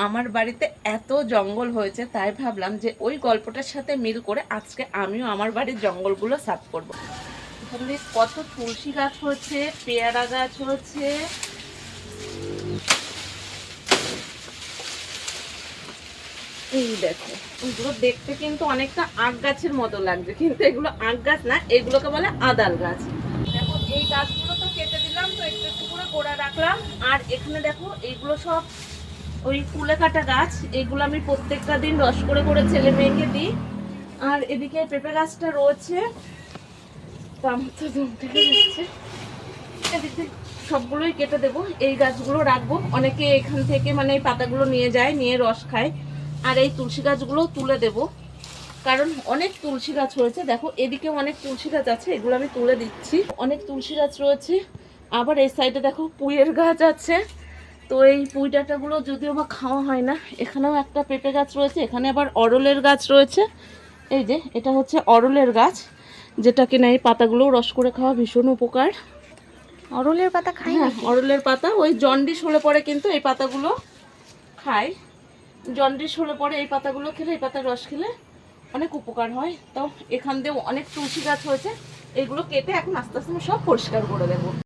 আমার বাড়িতে এত জঙ্গল হয়েছে, তাই ভাবলাম যে ওই গল্পটার সাথে মিল করে আজকে আমিও আমার বাড়ির জঙ্গলগুলো সাফ করব। এখানে কত তুলসী গাছ হচ্ছে, পেয়ারা গাছ হচ্ছে, এই দেখো ওইগুলো দেখতে কিন্তু অনেকটা আখ গাছের মতো লাগছে, কিন্তু এগুলো আখ গাছ না, এগুলোকে বলে আদাল গাছ। দেখো এই গাছগুলো তো কেটে দিলাম, তো একটু একটু করে গোড়া রাখলাম। আর এখানে দেখো এইগুলো সব ওই কুলে কাটা গাছ, এগুলো আমি প্রত্যেকটা দিন রস করে করে ছেলে মেয়েকে দিই। আর এদিকে পেঁপে গাছটা রয়েছে, তো আমার তো দম থেকে যাচ্ছে। এদিকে সবগুলোই কেটে দেবো, এই গাছগুলো রাখবো। অনেকে এখান থেকে মানে এই পাতাগুলো নিয়ে যায়, নিয়ে রস খায়। আর এই তুলসী গাছগুলো তুলে দেব, কারণ অনেক তুলসী গাছ রয়েছে। দেখো এদিকে অনেক তুলসী গাছ আছে, এগুলো আমি তুলে দিচ্ছি। অনেক তুলসী গাছ রয়েছে। আবার এই সাইডে দেখো পুঁইয়ের গাছ আছে, তো এই পুঁই ডাঁটাগুলো যদিও বা খাওয়া হয় না। এখানেও একটা পেঁপে গাছ রয়েছে, এখানে আবার অরলের গাছ রয়েছে। এই যে এটা হচ্ছে অরলের গাছ, যেটা কিনা এই পাতাগুলো রস করে খাওয়া ভীষণ উপকার। অরলের পাতা খাই হ্যাঁ, নাকি? অরলের পাতা ওই জন্ডিস হলে পরে কিন্তু এই পাতাগুলো খায়। জন্ডিস হলে পরে এই পাতাগুলো খেলে, এই পাতার রস খেলে অনেক উপকার হয়। তো এখান দিয়েও অনেক তুলসী গাছ হয়েছে, এগুলো কেটে এখন আস্তে আস্তে আমি সব পরিষ্কার করে দেবো।